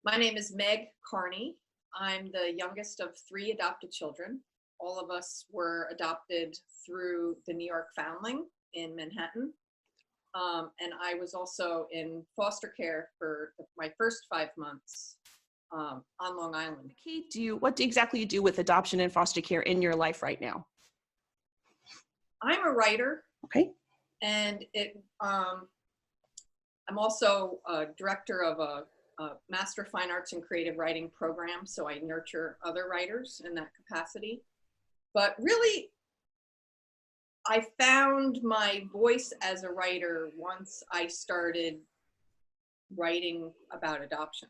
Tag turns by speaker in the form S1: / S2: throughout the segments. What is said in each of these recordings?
S1: My name is Meg Kearney. I'm the youngest of 3 adopted children. All of us were adopted through the New York Foundling in Manhattan. And I was also in foster care for my first 5 months on Long Island.
S2: What exactly do you do with adoption and foster care in your life right now?
S1: I'm a writer.
S2: Okay.
S1: And I'm also a director of a Master Fine Arts and Creative Writing program, so I nurture other writers in that capacity. But really, I found my voice as a writer once I started writing about adoption.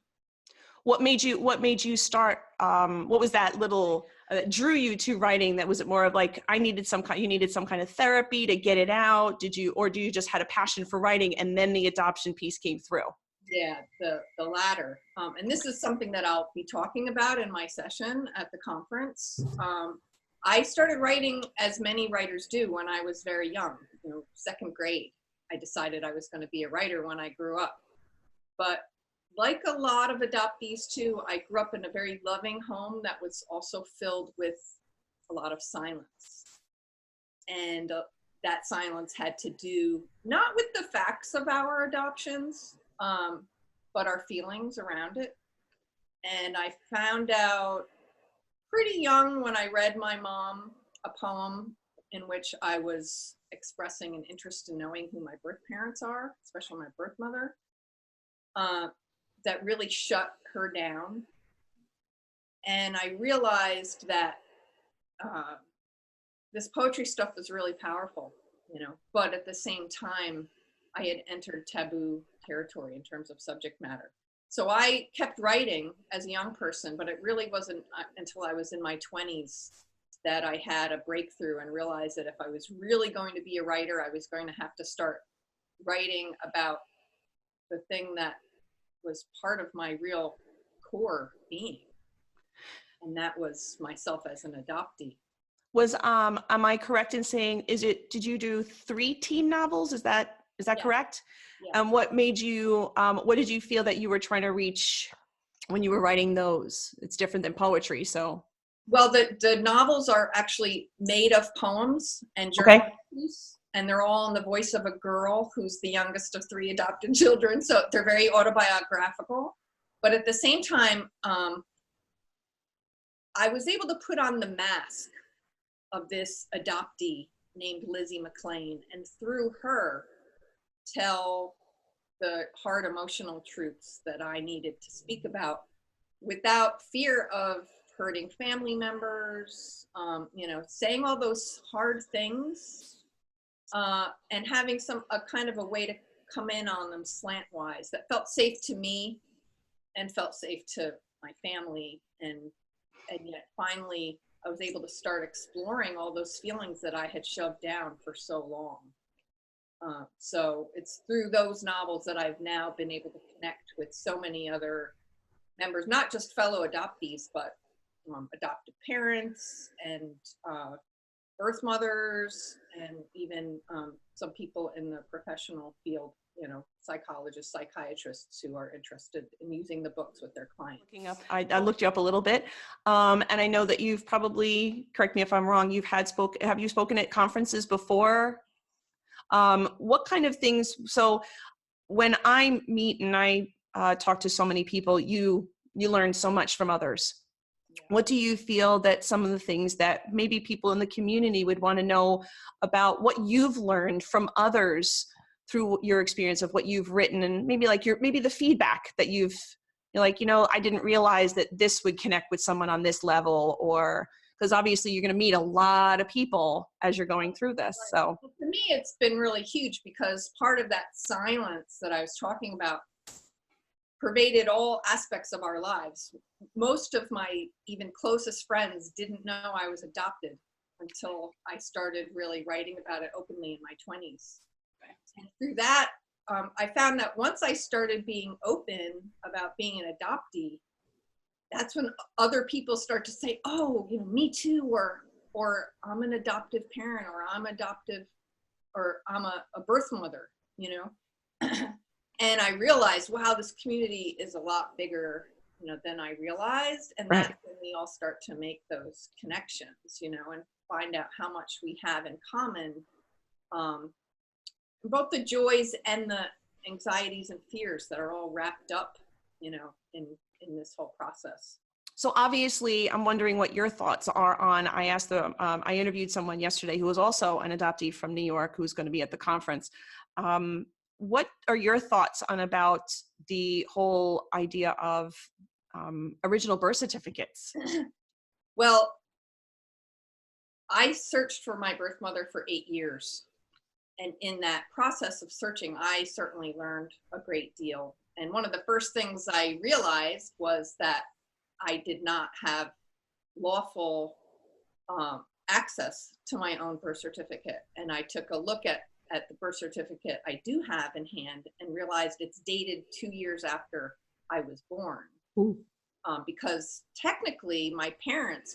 S2: What made you start, what was that little, that drew you to writing? That was it more of like, you needed some kind of therapy to get it out? Or do you just had a passion for writing and then the adoption piece came through?
S1: Yeah, the latter. And this is something that I'll be talking about in my session at the conference. I started writing, as many writers do, when I was very young. 2nd grade. I decided I was going to be a writer when I grew up. But like a lot of adoptees too, I grew up in a very loving home that was also filled with a lot of silence. And that silence had to do not with the facts of our adoptions, but our feelings around it. And I found out pretty young when I read my mom a poem in which I was expressing an interest in knowing who my birth parents are, especially my birth mother, that really shut her down. And I realized that this poetry stuff was really powerful, but at the same time, I had entered taboo territory in terms of subject matter. So I kept writing as a young person, but it really wasn't until I was in my 20s that I had a breakthrough and realized that if I was really going to be a writer, I was going to have to start writing about the thing that was part of my real core being. And that was myself as an adoptee.
S2: Am I correct in saying, did you do 3 teen novels? Is that
S1: Yeah.
S2: correct?
S1: Yeah.
S2: What did you feel that you were trying to reach when you were writing those? It's different than poetry, so.
S1: Well, the novels are actually made of poems and journal entries, and they're all in the voice of a girl who's the youngest of 3 adopted children, so they're very autobiographical. But at the same time, I was able to put on the mask of this adoptee named Lizzie McLean, and through her, tell the hard emotional truths that I needed to speak about without fear of hurting family members, saying all those hard things, and having a kind of a way to come in on them slantwise that felt safe to me and felt safe to my family. And yet finally I was able to start exploring all those feelings that I had shoved down for so long. So it's through those novels that I've now been able to connect with so many other members, not just fellow adoptees, but adoptive parents and birth mothers, and even some people in the professional field, psychologists, psychiatrists who are interested in using the books with their clients.
S2: I looked you up a little bit, and I know that you've probably, correct me if I'm wrong, have you spoken at conferences before? What kind of things? So when I meet and I talk to so many people, you learn so much from others. What do you feel that some of the things that maybe people in the community would want to know about what you've learned from others through your experience of what you've written, and maybe maybe the feedback that you're like, I didn't realize that this would connect with someone on this level, or because obviously you're going to meet a lot of people as you're going through this. So
S1: for me, it's been really huge because part of that silence that I was talking about pervaded all aspects of our lives. Most of my even closest friends didn't know I was adopted until I started really writing about it openly in my 20s. And through that, I found that once I started being open about being an adoptee, that's when other people start to say, oh, me too, or I'm an adoptive parent, or I'm adoptive, or I'm a birth mother, And I realized, wow, this community is a lot bigger than I realized. And
S2: Right.
S1: that's when we all start to make those connections, and find out how much we have in common, both the joys and the anxieties and fears that are all wrapped up, in this whole process.
S2: So obviously, I'm wondering what your thoughts are on. I interviewed someone yesterday who was also an adoptee from New York who's going to be at the conference. What are your thoughts on about the whole idea of original birth certificates?
S1: Well, I searched for my birth mother for 8 years. And in that process of searching, I certainly learned a great deal. And one of the first things I realized was that I did not have lawful access to my own birth certificate. And I took a look at the birth certificate I do have in hand and realized it's dated 2 years after I was born. Because technically my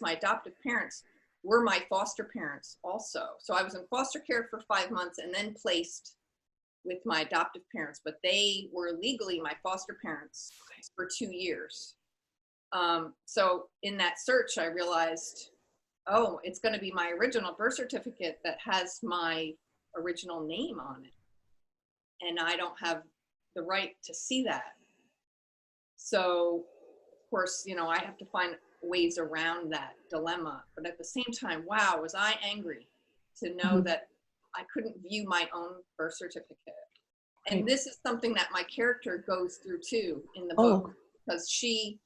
S1: adoptive parents, were my foster parents also. So I was in foster care for 5 months and then placed with my adoptive parents, but they were legally my foster parents for 2 years. So in that search, I realized, oh, it's going to be my original birth certificate that has my original name on it. And I don't have the right to see that. So, of course, I have to find ways around that dilemma. But at the same time, wow, was I angry to know that I couldn't view my own birth certificate. And this is something that my character goes through too in the book, because she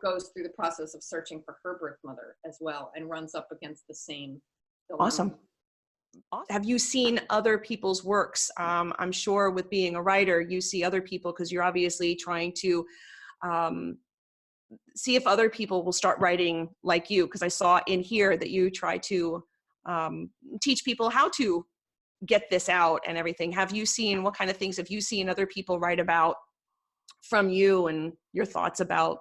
S1: goes through the process of searching for her birth mother as well and runs up against the same dilemma.
S2: Awesome. Have you seen other people's works? I'm sure with being a writer, you see other people because you're obviously trying to see if other people will start writing like you. Because I saw in here that you try to teach people how to get this out and everything. Have you seen, what kind of things have you seen other people write about from you and your thoughts about?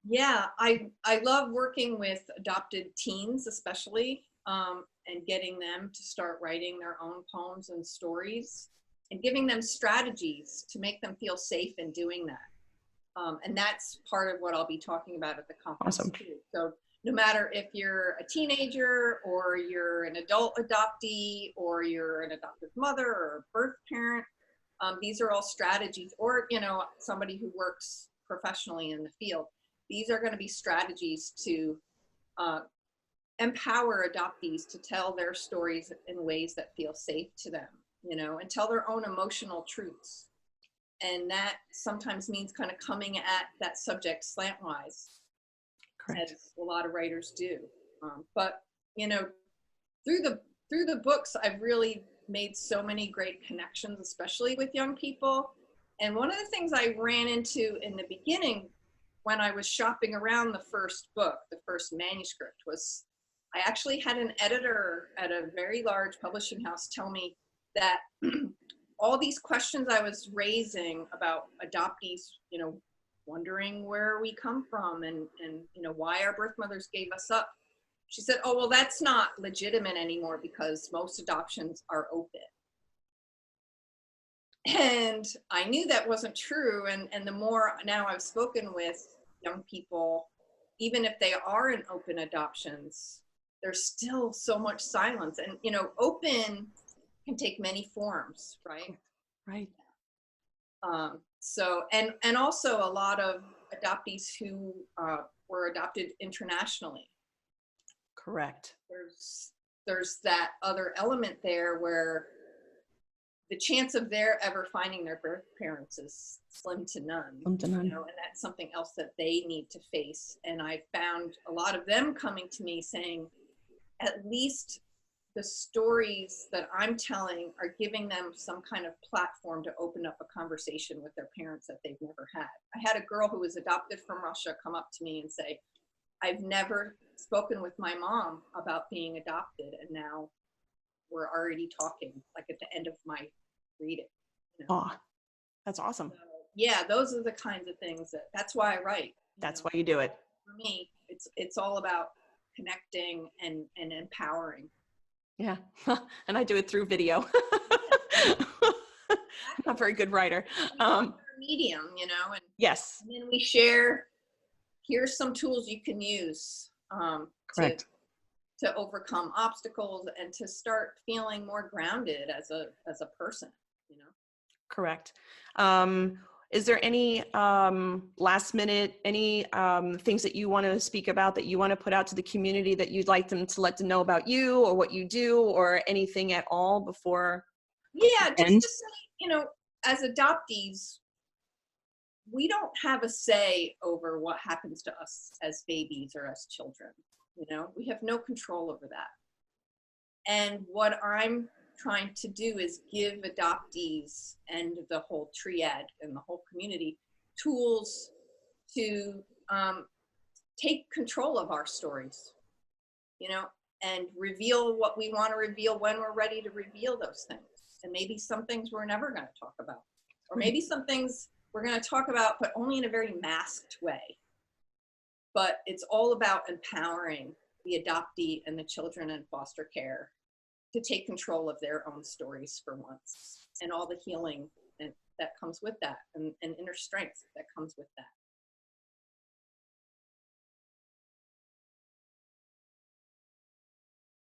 S1: Yeah, I love working with adopted teens, especially, and getting them to start writing their own poems and stories and giving them strategies to make them feel safe in doing that. And that's part of what I'll be talking about at the conference too. So no matter if you're a teenager or you're an adult adoptee or you're an adoptive mother or a birth parent, these are all strategies, or somebody who works professionally in the field. These are going to be strategies to empower adoptees to tell their stories in ways that feel safe to them, and tell their own emotional truths. And that sometimes means kind of coming at that subject slantwise, as a lot of writers do. But through the books, I've really made so many great connections, especially with young people. And one of the things I ran into in the beginning when I was shopping around the first book, the first manuscript, was I actually had an editor at a very large publishing house tell me that all these questions I was raising about adoptees, wondering where we come from and why our birth mothers gave us up. She said, oh, well, that's not legitimate anymore because most adoptions are open. And I knew that wasn't true. And the more now I've spoken with young people, even if they are in open adoptions, there's still so much silence. And, open can take many forms, right?
S2: Right.
S1: So, and also a lot of adoptees who were adopted internationally.
S2: Correct.
S1: There's that other element there where the chance of their ever finding their birth parents is slim to none. And that's something else that they need to face. And I found a lot of them coming to me saying, at least the stories that I'm telling are giving them some kind of platform to open up a conversation with their parents that they've never had. I had a girl who was adopted from Russia come up to me and say, I've never spoken with my mom about being adopted, and now we're already talking, like at the end of my reading.
S2: Oh, that's awesome.
S1: So, yeah, those are the kinds of things that's why I write.
S2: That's why you do it.
S1: For me, it's all about connecting and empowering.
S2: Yeah. And I do it through video. I'm not a very good writer.
S1: medium, you know,
S2: Yes.
S1: and then we share, here's some tools you can use
S2: Correct.
S1: to overcome obstacles and to start feeling more grounded as a person, you know.
S2: Correct. Is there any last minute, any things that you want to speak about that you want to put out to the community that you'd like them to let them know about you or what you do or anything at all before
S1: Yeah, just
S2: end?
S1: to say, you know, as adoptees, we don't have a say over what happens to us as babies or as children. You know, we have no control over that. And what I'm trying to do is give adoptees and the whole triad and the whole community tools to take control of our stories, you know, and reveal what we want to reveal when we're ready to reveal those things. And maybe some things we're never going to talk about, or maybe some things we're going to talk about, but only in a very masked way. But it's all about empowering the adoptee and the children in foster care to take control of their own stories for once, and all the healing that comes with that, and inner strength that comes with